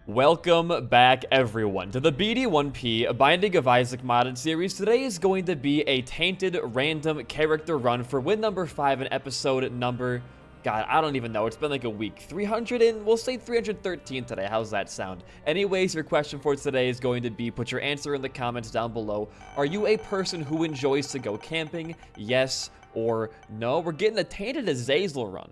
Welcome back, everyone, to the BD1P Binding of Isaac modded series. Today is going to be a tainted random character run for win number 5 and episode number... God, I don't even know. It's been like a week. 300 and we'll say 313 today. How's that sound? Anyways, your question for today is going to be, put your answer in the comments down below. Are you a person who enjoys to go camping? Yes or no? We're getting a tainted Azazel run.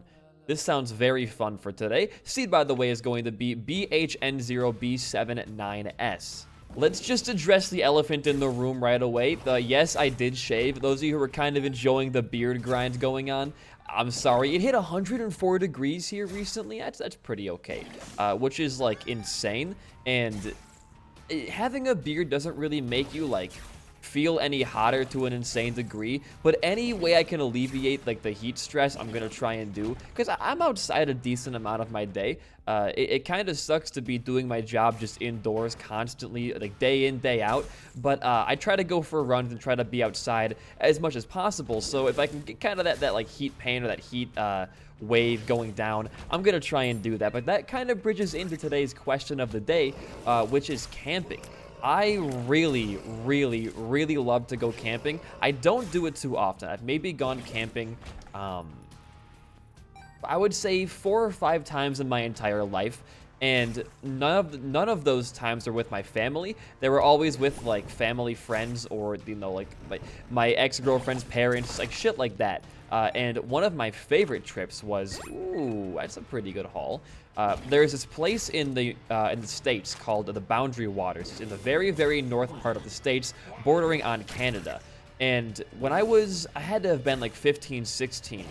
This sounds very fun for today. Seed, by the way, is going to be BHN0B79S. Let's just address the elephant in the room right away. Yes, I did shave. Those of you who were kind of enjoying the beard grind going on, I'm sorry. It hit 104 degrees here recently. That's pretty okay, which is, like, insane. And having a beard doesn't really make you, like, feel any hotter to an insane degree, but any way I can alleviate like the heat stress, I'm gonna try and do, because I'm outside a decent amount of my day. It kind of sucks to be doing my job just indoors constantly, like day in, day out, but I try to go for runs and try to be outside as much as possible. So if I can get kind of that like heat pain or that heat wave going down, I'm gonna try and do that. But that kind of bridges into today's question of the day, which is camping. I really love to go camping. I don't do it too often. I've maybe gone camping, I would say 4 or 5 times in my entire life, and none of those times are with my family. They were always with like family friends, or you know, like my ex-girlfriend's parents, like shit like that. And one of my favorite trips was, ooh, that's a pretty good haul. There's this place in the States called the Boundary Waters. It's in the very north part of the States, bordering on Canada. And when I had to have been like 15, 16,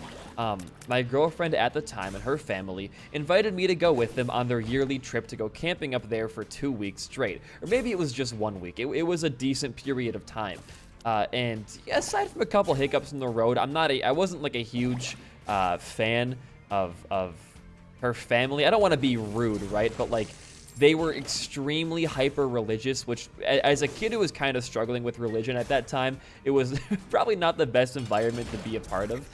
my girlfriend at the time and her family invited me to go with them on their yearly trip to go camping up there for 2 weeks straight. Or maybe it was just 1 week. It was a decent period of time. And aside from a couple hiccups in the road, I wasn't like a huge fan of her family. I don't want to be rude, right? But like, they were extremely hyper religious, which as a kid who was kind of struggling with religion at that time, it was probably not the best environment to be a part of.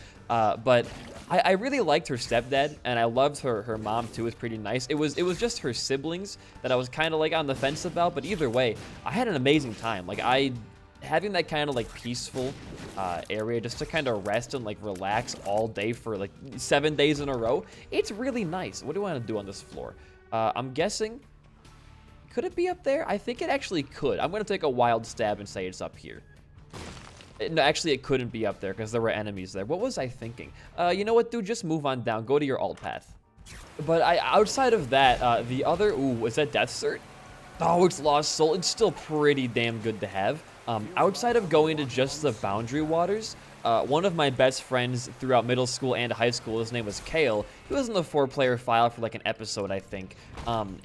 But I really liked her stepdad, and I loved her mom too. It was pretty nice. It was just her siblings that I was kind of like on the fence about. But either way, I had an amazing time. Like having that kind of like peaceful area just to kind of rest and like relax all day for like 7 days in a row, it's really nice. What do I want to do on this floor? I'm guessing, could it be up there? I think it actually could. I'm going to take a wild stab and say it's up here. No, actually it couldn't be up there because there were enemies there. What was I thinking? You know what, dude? Just move on down. Go to your alt path. But outside of that, the other... Ooh, is that Death Cert? Oh, it's Lost Soul. It's still pretty damn good to have. Outside of going to just the Boundary Waters, one of my best friends throughout middle school and high school, his name was Kale. He was in the 4-player file for like an episode, I think.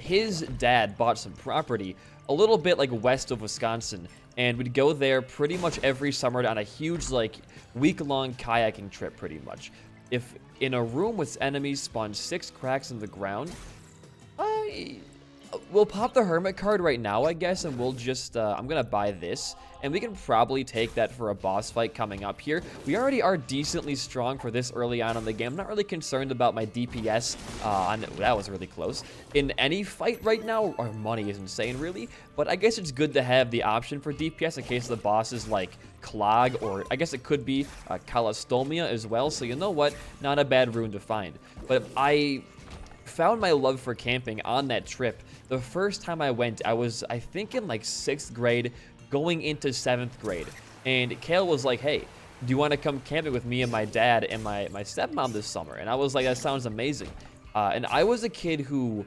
His dad bought some property a little bit like west of Wisconsin, and we'd go there pretty much every summer on a huge like week-long kayaking trip pretty much. If in a room with enemies spawn 6 cracks in the ground, we'll pop the hermit card right now, I guess, and we'll just, I'm gonna buy this, and we can probably take that for a boss fight coming up here. We already are decently strong for this early on in the game. I'm not really concerned about my DPS, that was really close. In any fight right now, our money is insane, really, but I guess it's good to have the option for DPS in case the boss is like Clog, or I guess it could be Callistomia as well, so you know what, not a bad rune to find. But I found my love for camping on that trip. The first time I went, I was, I think, in like 6th grade, going into 7th grade. And Kale was like, hey, do you want to come camping with me and my dad and my stepmom this summer? And I was like, that sounds amazing. And I was a kid who,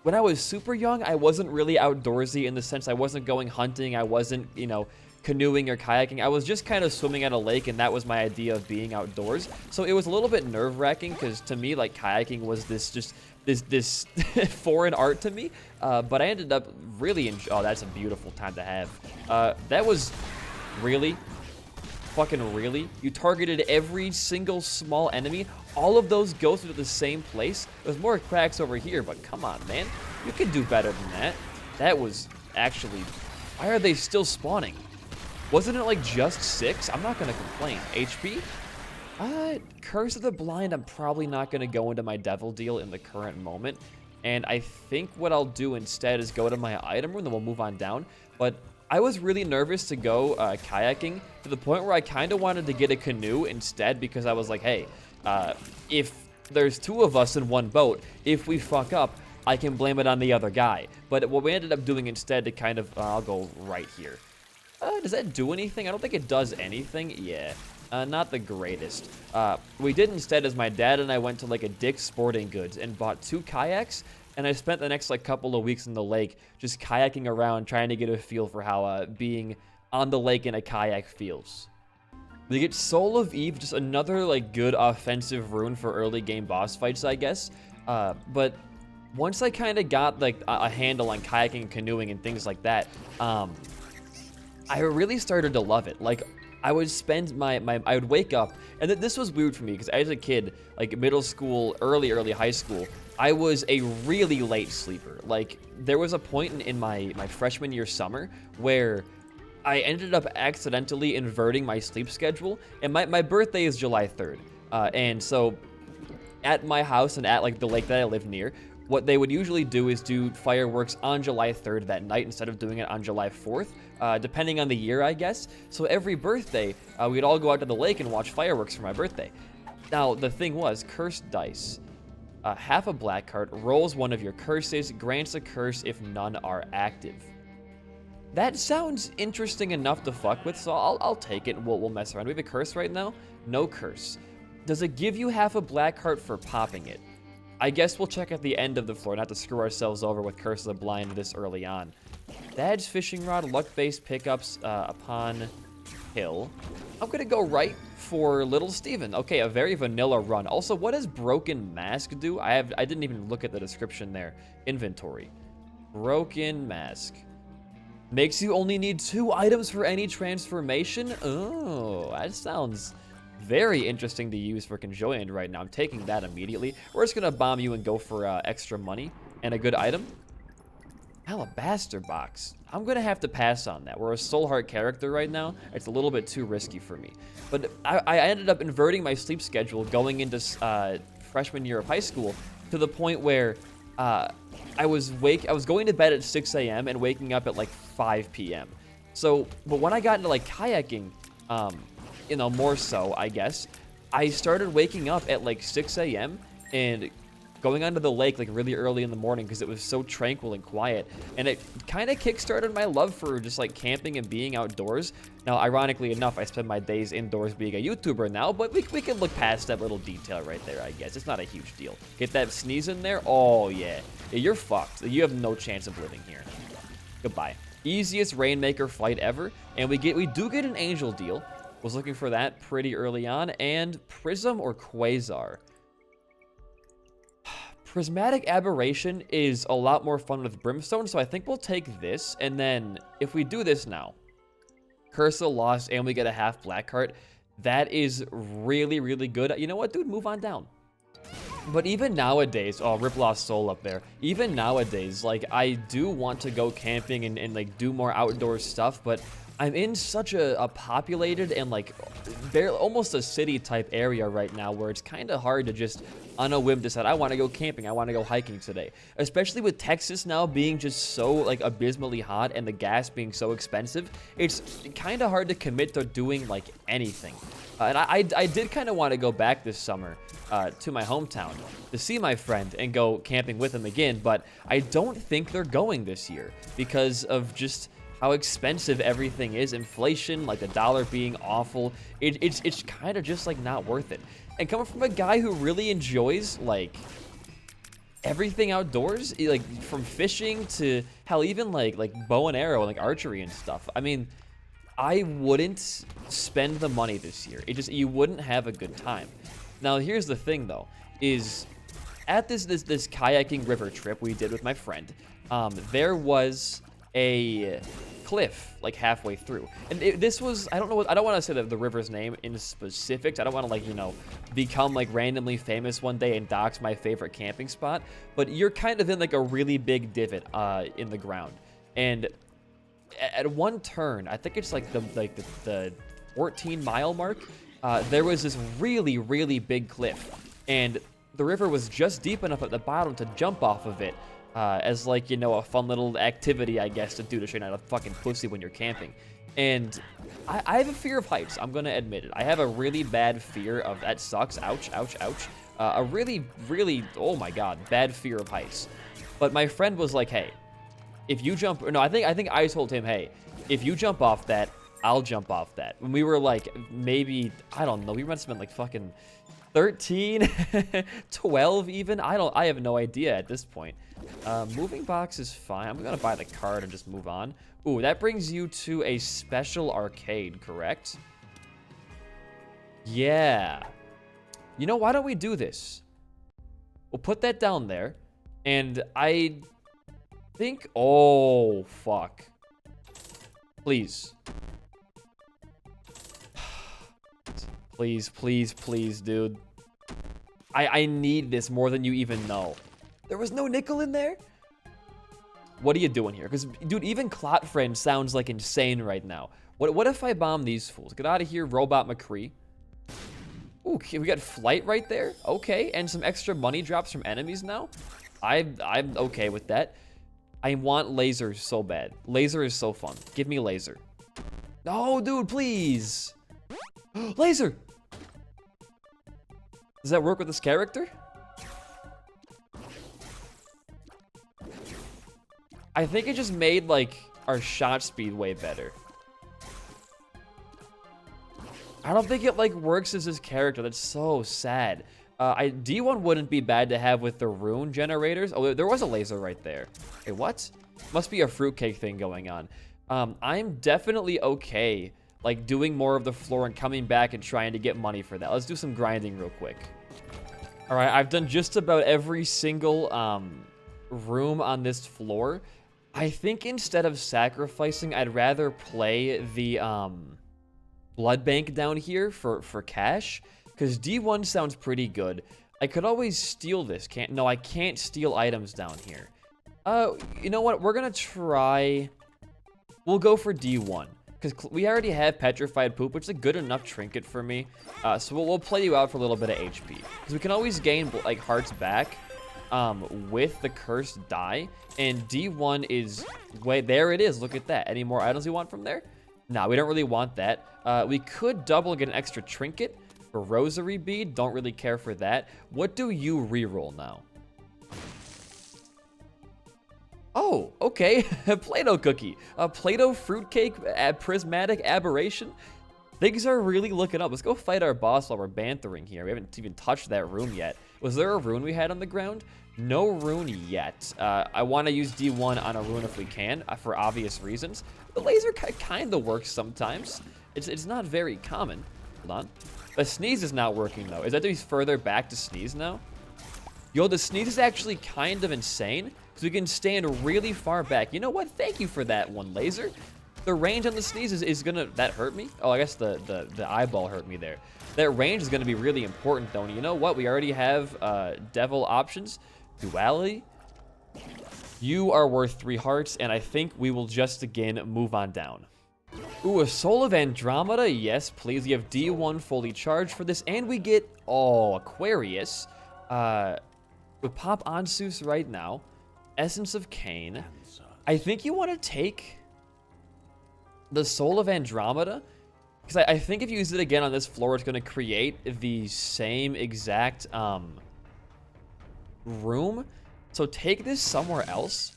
when I was super young, I wasn't really outdoorsy in the sense I wasn't going hunting. I wasn't, you know, canoeing or kayaking. I was just kind of swimming at a lake, and that was my idea of being outdoors. So it was a little bit nerve-wracking because to me, like, kayaking was this foreign art to me. But I ended up really oh, that's a beautiful time to have. That was really, fucking really. You targeted every single small enemy. All of those go through the same place. There's more cracks over here, but come on, man. You can do better than that. That was actually... Why are they still spawning? Wasn't it like just 6? I'm not gonna complain. HP? Curse of the Blind, I'm probably not gonna go into my devil deal in the current moment. And I think what I'll do instead is go to my item room, then we'll move on down. But I was really nervous to go kayaking to the point where I kind of wanted to get a canoe instead, because I was like, hey, if there's 2 of us in one boat, if we fuck up, I can blame it on the other guy. But what we ended up doing instead to kind of, I'll go right here. Does that do anything? I don't think it does anything. Yeah, not the greatest. We did instead is my dad and I went to like a Dick's Sporting Goods and bought 2 kayaks. And I spent the next like couple of weeks in the lake just kayaking around, trying to get a feel for how being on the lake in a kayak feels. We get Soul of Eve, just another like good offensive rune for early game boss fights, I guess. But once I kind of got like a handle on kayaking and canoeing and things like that, I really started to love it. Like, I would spend I would wake up, and this was weird for me because as a kid, like middle school, early high school, I was a really late sleeper. Like, there was a point in my freshman year summer where I ended up accidentally inverting my sleep schedule, and my birthday is July 3rd. And so at my house and at like the lake that I live near, what they would usually do is do fireworks on July 3rd that night instead of doing it on July 4th, depending on the year, I guess. So every birthday, we'd all go out to the lake and watch fireworks for my birthday. Now, the thing was, cursed dice. Half a black card rolls one of your curses, grants a curse if none are active. That sounds interesting enough to fuck with, so I'll take it and we'll mess around. Do we have a curse right now? No curse. Does it give you half a black card for popping it? I guess we'll check at the end of the floor, not to screw ourselves over with Curse of the Blind this early on. Badge, fishing rod, luck-based pickups upon hill. I'm gonna go right for Little Steven. Okay, a very vanilla run. Also, what does Broken Mask do? I didn't even look at the description there. Inventory. Broken Mask. Makes you only need 2 items for any transformation? Oh, that sounds very interesting to use for Conjoined right now. I'm taking that immediately. We're just gonna bomb you and go for extra money and a good item. Alabaster box. I'm gonna have to pass on that. We're a Soul Heart character right now. It's a little bit too risky for me. But I ended up inverting my sleep schedule going into freshman year of high school to the point where I was going to bed at 6 a.m. and waking up at like 5 p.m. So, but when I got into like kayaking, you know, more so, I guess, I started waking up at like 6 a.m. and going onto the lake like really early in the morning because it was so tranquil and quiet. And it kind of kickstarted my love for just like camping and being outdoors. Now, ironically enough, I spend my days indoors being a YouTuber now, but we can look past that little detail right there, I guess. It's not a huge deal. Get that sneeze in there? Oh, yeah. You're fucked. You have no chance of living here. Goodbye. Easiest Rainmaker fight ever. And we do get an angel deal. Was looking for that pretty early on. And Prism or Quasar. Prismatic Aberration is a lot more fun with Brimstone, so I think we'll take this. And then if we do this now, Curse of Loss, and we get a half black heart, that is really, really good. You know what, dude? Move on down. But even nowadays, oh, Rip Lost Soul up there. Even nowadays, like, I do want to go camping and like, do more outdoor stuff, but I'm in such a populated and, like, almost a city-type area right now where it's kind of hard to just, on a whim, decide, I want to go camping, I want to go hiking today. Especially with Texas now being just so, like, abysmally hot and the gas being so expensive, it's kind of hard to commit to doing, like, anything. And I did kind of want to go back this summer to my hometown to see my friend and go camping with him again, but I don't think they're going this year because of just how expensive everything is. Inflation, like the dollar being awful, it's kind of just like not worth it. And coming from a guy who really enjoys like everything outdoors, like from fishing to hell, even like bow and arrow and like archery and stuff. I mean, I wouldn't spend the money this year. You wouldn't have a good time. Now, here's the thing though, is at this kayaking river trip we did with my friend, there was a cliff like halfway through, and this was, I don't want to say the river's name in specifics. I don't want to, like, you know, become like randomly famous one day and dox my favorite camping spot, but you're kind of in like a really big divot in the ground, and at one turn, I think it's like the 14-mile mark, there was this really big cliff, and the river was just deep enough at the bottom to jump off of it. As like, you know, a fun little activity, I guess, to do to show you're not a fucking pussy when you're camping. And I have a fear of heights. I'm gonna admit it. I have a really bad fear of, that sucks, ouch, ouch, ouch. A really, really, oh my god, bad fear of heights. But my friend was like, hey, if you jump, no, I think I told him, hey, if you jump off that, I'll jump off that. When we were like, maybe, I don't know, we must have been like fucking 13, 12 even. I have no idea at this point. Moving box is fine. I'm gonna buy the card and just move on. Ooh, that brings you to a special arcade, correct? Yeah. You know, why don't we do this? We'll put that down there. And I think, oh, fuck. Please. Please, please, please, dude. I need this more than you even know. There was no nickel in there? What are you doing here? Because, dude, even Clot Friend sounds like insane right now. What if I bomb these fools? Get out of here, Robot McCree. Ooh, we got flight right there. Okay, and some extra money drops from enemies now. I'm okay with that. I want laser so bad. Laser is so fun. Give me laser. No, dude, please. Laser. Does that work with this character? I think it just made, like, our shot speed way better. I don't think it, like, works as his character. That's so sad. D1 wouldn't be bad to have with the rune generators. Oh, there was a laser right there. Wait, what? Must be a fruitcake thing going on. I'm definitely okay, like, doing more of the floor and coming back and trying to get money for that. Let's do some grinding real quick. All right, I've done just about every single room on this floor. I think instead of sacrificing, I'd rather play the blood bank down here for cash, because D1 sounds pretty good. I could always steal this. No, I can't steal items down here. You know what? We're gonna try. We'll go for D1 because we already have petrified poop, which is a good enough trinket for me. So we'll play you out for a little bit of HP because we can always gain like hearts back with the cursed die. And D1 is way there. It is. Look at that. Any more items we want from there? Nah, we don't really want that. We could double and get an extra trinket for rosary bead. Don't really care for that. What do you reroll now? Oh, okay. Play-Doh cookie. Play-Doh fruitcake prismatic aberration. Things are really looking up. Let's go fight our boss while we're bantering here. We haven't even touched that rune yet. Was there a rune we had on the ground? No rune yet. I want to use D1 on a rune if we can, for obvious reasons. The laser kind of works sometimes. It's not very common. Hold on. The sneeze is not working, though. Is that to be further back to sneeze now? Yo, the sneeze is actually kind of insane, because we can stand really far back. You know what? Thank you for that one, laser. The range on the sneeze is gonna... That hurt me? Oh, I guess the eyeball hurt me there. That range is gonna be really important, though. And you know what? We already have devil options. Duality. You are worth 3 hearts, and I think we will just again move on down. Ooh, a Soul of Andromeda. Yes, please. You have D1 fully charged for this, and we get, Aquarius. We pop Ansus right now. Essence of Cain. I think you want to take the Soul of Andromeda, because I think if you use it again on this floor, it's going to create the same exact room. So take this somewhere else.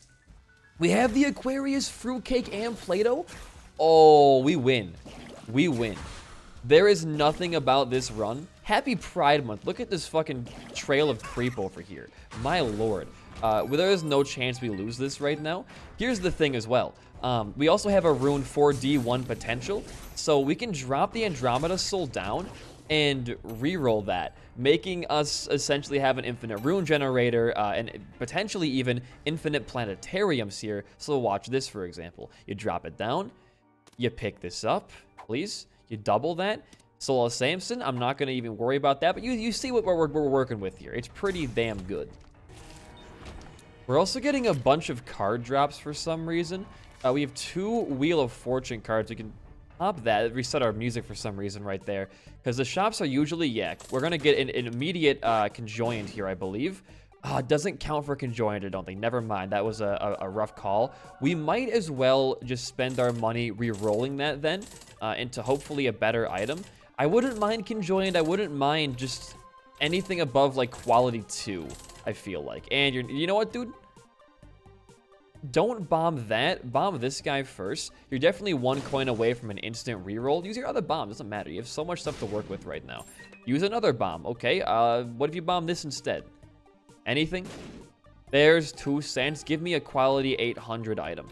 We have the Aquarius, fruitcake, and Play-Doh. Oh, we win. We win. There is nothing about this run. Happy Pride Month. Look at this fucking trail of creep over here. My lord. There is no chance we lose this right now. Here's the thing as well. We also have a rune for D1 potential. So we can drop the Andromeda Soul down and reroll that, making us essentially have an infinite rune generator and potentially even infinite planetariums here. So watch this, for example. You drop it down. You pick this up, please. You double that. Soul of Samson, I'm not going to even worry about that, but you see what we're working with here. It's pretty damn good. We're also getting a bunch of card drops for some reason. We have 2 Wheel of Fortune cards we can pop that. Reset our music for some reason right there. Because the shops are usually, yeah, we're going to get an immediate conjoined here, I believe. It doesn't count for conjoined, I don't think. Never mind. That was a rough call. We might as well just spend our money re-rolling that then into hopefully a better item. I wouldn't mind conjoined. I wouldn't mind just anything above like quality 2, I feel like. And you know what, dude? Don't bomb that. Bomb this guy first. You're definitely 1 coin away from an instant reroll. Use your other bomb. Doesn't matter. You have so much stuff to work with right now. Use another bomb. Okay. What if you bomb this instead? Anything? There's 2 cents. Give me a quality 800 item.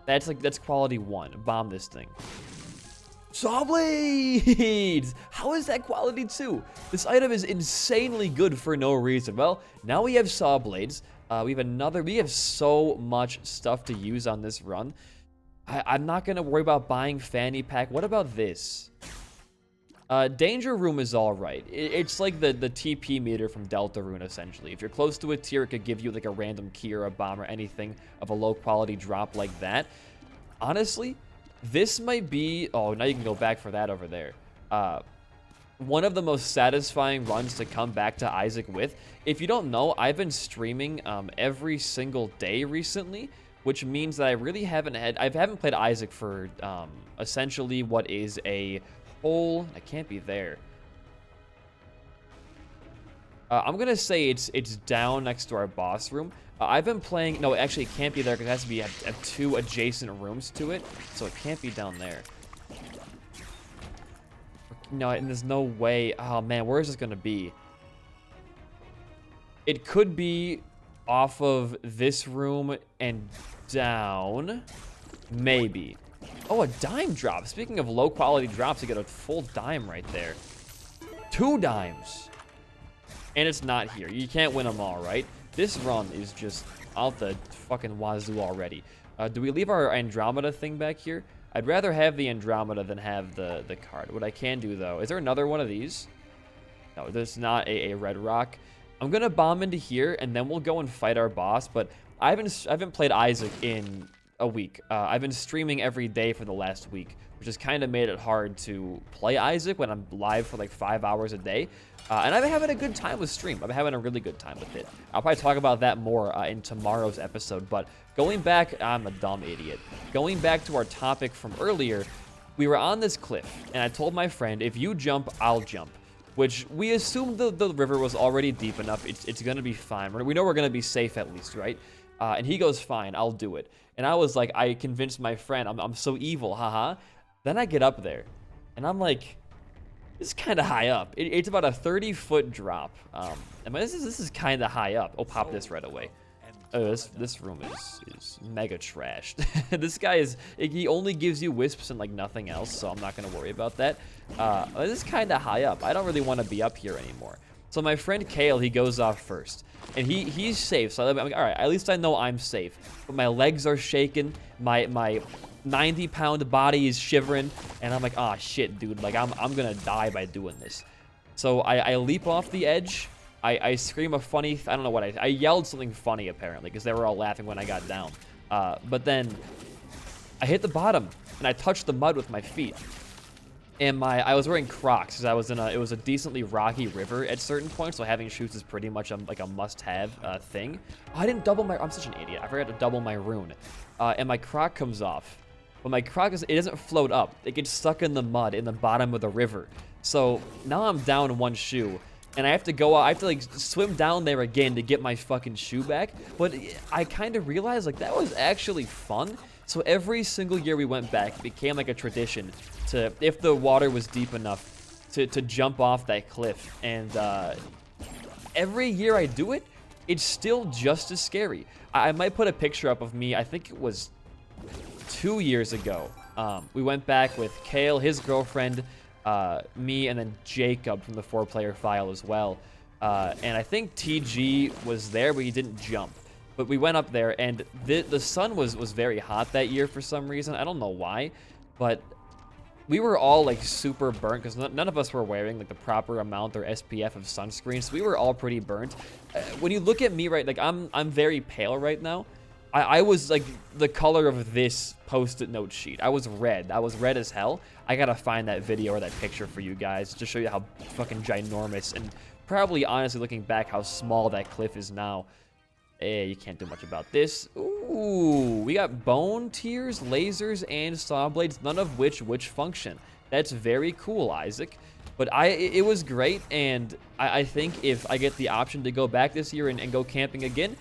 That's quality 1. Bomb this thing. Saw blades! How is that quality 2? This item is insanely good for no reason. Well, now we have saw blades. We have so much stuff to use on this run. I'm not gonna worry about buying fanny pack. What about this? Danger room is all right. It's like the TP meter from Deltarune, essentially. If you're close to a tier, it could give you like a random key or a bomb or anything of a low quality drop like that. Honestly, this might be... Oh, now you can go back for that over there. One of the most satisfying runs to come back to Isaac with. If you don't know, I've been streaming every single day recently, which means that I really haven't played Isaac for essentially what is a whole... I can't be there. I'm gonna say it's down next to our boss room. I've been playing... No, actually, it can't be there because it has to be have 2 adjacent rooms to it, so it can't be down there. No, and there's no way... Oh, man, where is this gonna be? It could be off of this room and down. Maybe. Oh, a dime drop. Speaking of low-quality drops, you get a full dime right there. 2 dimes. And it's not here. You can't win them all, right? This run is just out the fucking wazoo already. Do we leave our Andromeda thing back here? I'd rather have the Andromeda than have the card. What I can do, though... Is there another one of these? No, there's not a red rock. I'm going to bomb into here, and then we'll go and fight our boss. But I haven't played Isaac in a week. I've been streaming every day for the last week, which has kind of made it hard to play Isaac when I'm live for like 5 hours a day. And I've been having a good time with stream. I've been having a really good time with it. I'll probably talk about that more in tomorrow's episode. But going back, I'm a dumb idiot. Going back to our topic from earlier, we were on this cliff, and I told my friend, if you jump, I'll jump. Which we assumed the river was already deep enough. It's going to be fine. We know we're going to be safe at least, right? And he goes, fine, I'll do it. And I was like, I convinced my friend, I'm so evil, haha. Then I get up there, and I'm like... This is kind of high up. It's about a 30-foot drop. I mean, this is kind of high up. Oh, pop this right away. Oh, this room is mega trashed. This guy he only gives you wisps and like nothing else, so I'm not gonna worry about that. This is kind of high up. I don't really want to be up here anymore. So my friend Kale, he goes off first, and he's safe. So I'm like, all right, at least I know I'm safe. But my legs are shaking. My 90-pound body is shivering, and I'm like, oh shit, dude, like I'm gonna die by doing this. So I leap off the edge. I scream a funny, I don't know what I yelled something funny apparently because they were all laughing when I got down. But then I hit the bottom and I touched the mud with my feet. And I was wearing Crocs because it was a decently rocky river at certain points, so having shoes is pretty much like a must-have thing. Oh, I didn't double I'm such an idiot. I forgot to double my rune. And my Croc comes off. But my Croc, it doesn't float up. It gets stuck in the mud in the bottom of the river. So now I'm down 1 shoe. And I have to like swim down there again to get my fucking shoe back. But I kind of realized like that was actually fun. So every single year we went back, it became like a tradition to, if the water was deep enough, to jump off that cliff. And every year I do it, it's still just as scary. I might put a picture up of me, I think it was 2 years ago. We went back with Kale, his girlfriend, me, and then Jacob from the 4-player file as well. And I think TG was there, but he didn't jump. But we went up there, and the sun was very hot that year for some reason. I don't know why, but we were all like super burnt because none of us were wearing like the proper amount or SPF of sunscreen, so we were all pretty burnt. When you look at me, right, like I'm very pale right now. I was like the color of this post-it note sheet. I was red. I was red as hell. I gotta find that video or that picture for you guys to show you how fucking ginormous and probably honestly looking back how small that cliff is now. Hey, you can't do much about this. Ooh, we got bone tears, lasers, and saw blades, none of which function. That's very cool, Isaac. But it was great, and I think if I get the option to go back this year and go camping again,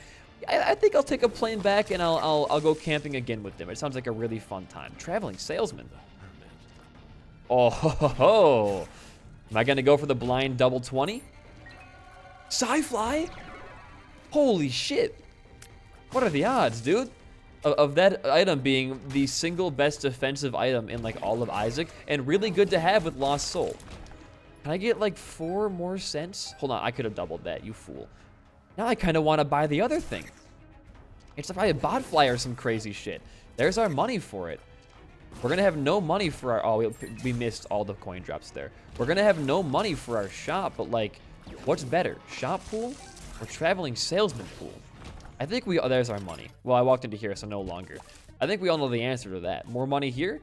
I think I'll take a plane back and I'll go camping again with them. It sounds like a really fun time. Traveling salesman. Oh, ho, ho, ho. Am I gonna go for the blind double 20? Sci-fly? Holy shit. What are the odds, dude? Of that item being the single best defensive item in like all of Isaac, and really good to have with Lost Soul. Can I get like 4 more cents? Hold on, I could have doubled that, you fool. Now I kind of want to buy the other thing. It's probably a bot fly or some crazy shit. There's our money for it. We're going to have no money for our... Oh, we missed all the coin drops there. We're going to have no money for our shop, but like, what's better? Shop pool or traveling salesman pool? I think we... Oh, there's our money. Well, I walked into here, so no longer. I think we all know the answer to that. More money here?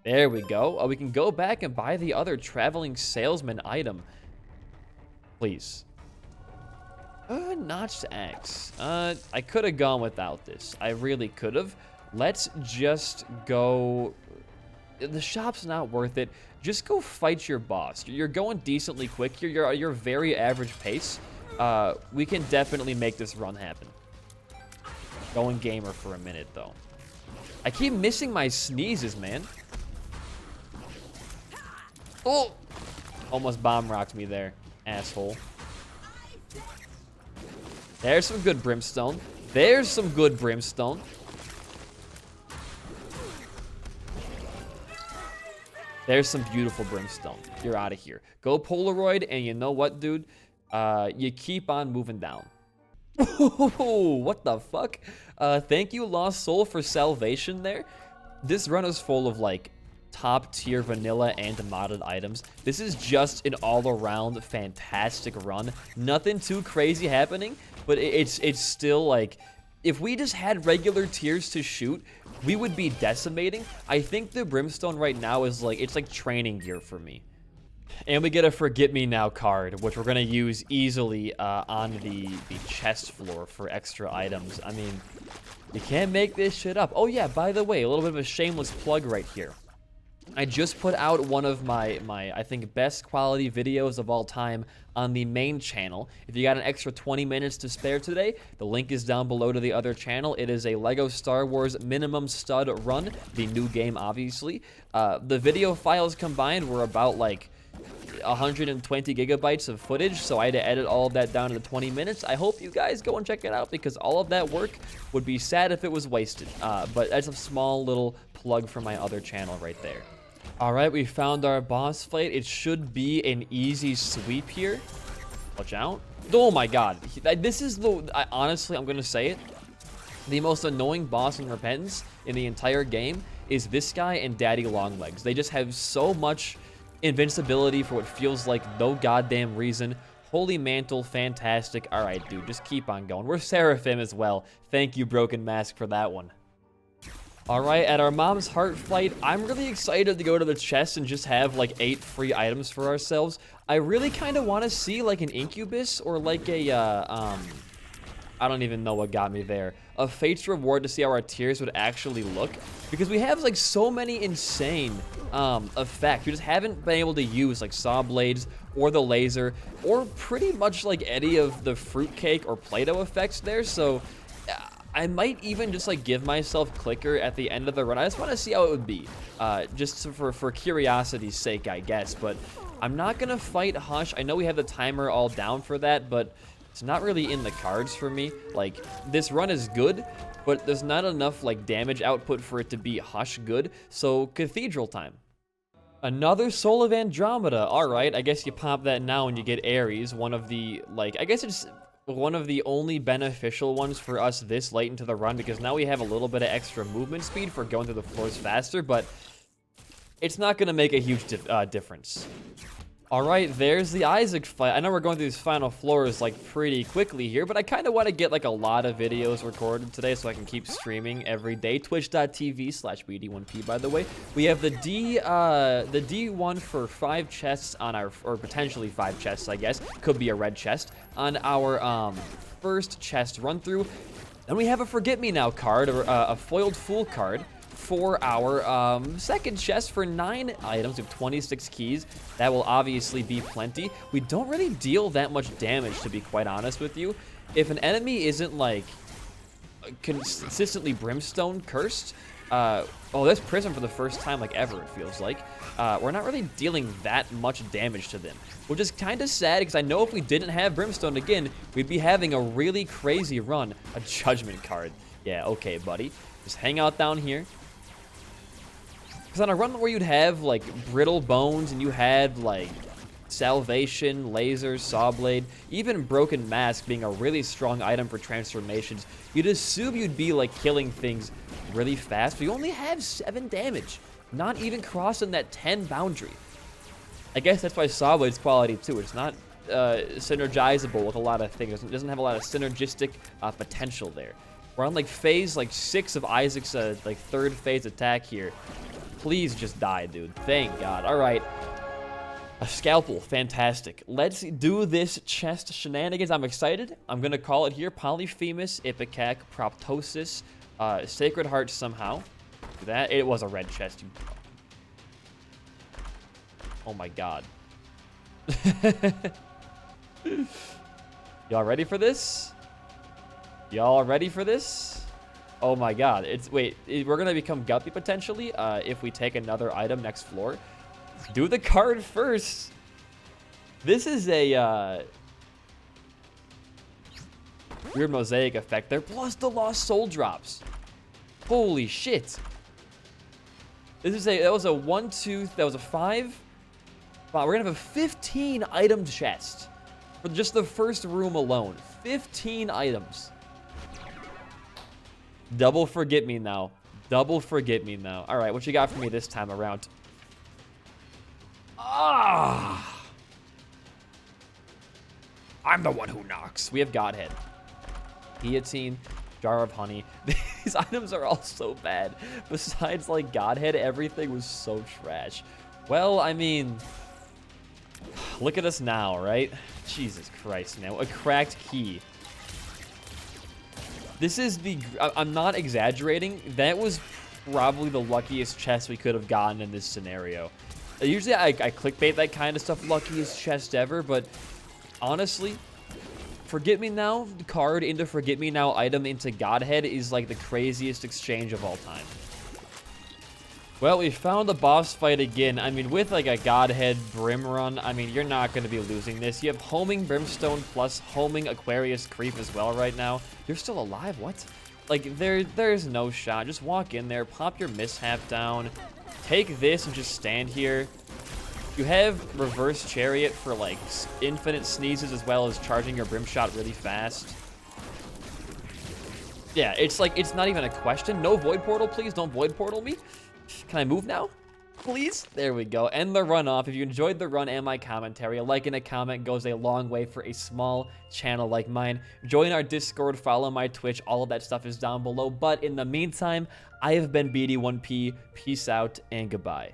There we go. Oh, we can go back and buy the other traveling salesman item. Please. Notched axe. I could have gone without this. I really could have. Let's just go... The shop's not worth it. Just go fight your boss. You're going decently quick here. You're very average pace. We can definitely make this run happen. Going gamer for a minute, though. I keep missing my sneezes, man. Oh! Almost bomb rocked me there, asshole. There's some good brimstone. There's some good brimstone. There's some beautiful brimstone. You're out of here. Go Polaroid, and you know what, dude? You keep on moving down. What the fuck? Thank you, Lost Soul, for salvation there. This run is full of, like, top-tier vanilla and modded items. This is just an all-around fantastic run. Nothing too crazy happening, but it's still, like... If we just had regular tiers to shoot, we would be decimating. I think the brimstone right now is like, it's like training gear for me. And we get a Forget Me Now card, which we're going to use easily on the chest floor for extra items. I mean, you can't make this shit up. Oh yeah, by the way, a little bit of a shameless plug right here. I just put out one of my I think, best quality videos of all time on the main channel. If you got an extra 20 minutes to spare today, the link is down below to the other channel. It is a LEGO Star Wars Minimum Stud Run, the new game, obviously. The video files combined were about, like, 120 gigabytes of footage, so I had to edit all of that down to 20 minutes. I hope you guys go and check it out, because all of that work would be sad if it was wasted. But that's a small little plug for my other channel right there. Alright, we found our boss fight. It should be an easy sweep here. Watch out. Oh my god. This is honestly, I'm going to say it. The most annoying boss in Repentance in the entire game is this guy and Daddy Longlegs. They just have so much invincibility for what feels like no goddamn reason. Holy Mantle, fantastic. Alright, dude, just keep on going. We're Seraphim as well. Thank you, Broken Mask, for that one. Alright, at our Mom's Heart fight, I'm really excited to go to the chest and just have like 8 free items for ourselves. I really kind of want to see like an Incubus or like a, I don't even know what got me there. A Fate's Reward to see how our tiers would actually look. Because we have like so many insane effects. We just haven't been able to use like Saw Blades or the Laser or pretty much like any of the Fruitcake or Play-Doh effects there. So I might even just like give myself Clicker at the end of the run. I just want to see how it would be. Just for curiosity's sake, I guess. But I'm not going to fight Hush. I know we have the timer all down for that, but it's not really in the cards for me. Like, this run is good, but there's not enough like damage output for it to be Hush good. So Cathedral time. Another Soul of Andromeda. All right, I guess you pop that now and you get Ares. One of the, like, I guess it's one of the only beneficial ones for us this late into the run, because now we have a little bit of extra movement speed for going through the floors faster, but it's not going to make a huge difference. All right, there's the Isaac fight. I know we're going through these final floors like pretty quickly here, but I kind of want to get like a lot of videos recorded today so I can keep streaming every day. Twitch.tv/BD1P, by the way. We have the D1 for 5 chests on our, or potentially 5 chests, I guess. Could be a red chest on our first chest run through. Then we have a Forget Me Now card, or a foiled fool card, for our second chest for 9 items. We have 26 keys. That will obviously be plenty. We don't really deal that much damage, to be quite honest with you. If an enemy isn't like consistently brimstone cursed, oh, that's Prism for the first time like ever, it feels like. We're not really dealing that much damage to them, which is kind of sad because I know if we didn't have brimstone again, we'd be having a really crazy run. A judgment card. Yeah, okay, buddy. Just hang out down here. Because on a run where you'd have, like, brittle bones and you had, like, salvation, lasers, saw blade, even broken mask being a really strong item for transformations, you'd assume you'd be, like, killing things really fast, but you only have 7 damage. Not even crossing that 10 boundary. I guess that's why saw blade's quality, too. It's not synergizable with a lot of things. It doesn't have a lot of synergistic potential there. We're on, like, phase, like, 6 of Isaac's, like, 3rd phase attack here. Please just die, dude. Thank God. All right. A scalpel. Fantastic. Let's do this chest shenanigans. I'm excited. I'm going to call it here. Polyphemus, Ipecac, Proptosis, Sacred Heart somehow. Do that. It was a red chest. Oh, my God. Y'all ready for this? Y'all ready for this? Oh my God, wait, we're gonna become Guppy potentially if we take another item next floor. Do the card first. This is a weird mosaic effect there, plus the lost soul drops. Holy shit. That was a 1, 2, that was a 5. Wow, we're gonna have a 15 item chest for just the first room alone. 15 items. Double Forget Me Now. Double Forget Me Now. All right, what you got for me this time around? Ah! I'm the one who knocks. We have Godhead. Guillotine. Jar of Honey. These items are all so bad. Besides, like, Godhead, everything was so trash. Well, I mean, look at us now, right? Jesus Christ, man. A cracked key. This is I'm not exaggerating. That was probably the luckiest chest we could have gotten in this scenario. Usually I clickbait that kind of stuff, luckiest chest ever, but honestly, Forget Me Now card into Forget Me Now item into Godhead is like the craziest exchange of all time. Well, we found the boss fight again. I mean, with like a Godhead Brim run, I mean, you're not going to be losing this. You have homing Brimstone plus homing Aquarius Creep as well right now. You're still alive? What? Like, there's no shot. Just walk in there, pop your mishap down, take this and just stand here. You have Reverse Chariot for like infinite sneezes as well as charging your Brim Shot really fast. Yeah, it's like, it's not even a question. No Void Portal, please. Don't Void Portal me. Can I move now? Please? There we go. End the run off. If you enjoyed the run and my commentary, a like and a comment goes a long way for a small channel like mine. Join our Discord, follow my Twitch. All of that stuff is down below. But in the meantime, I have been BD1P. Peace out and goodbye.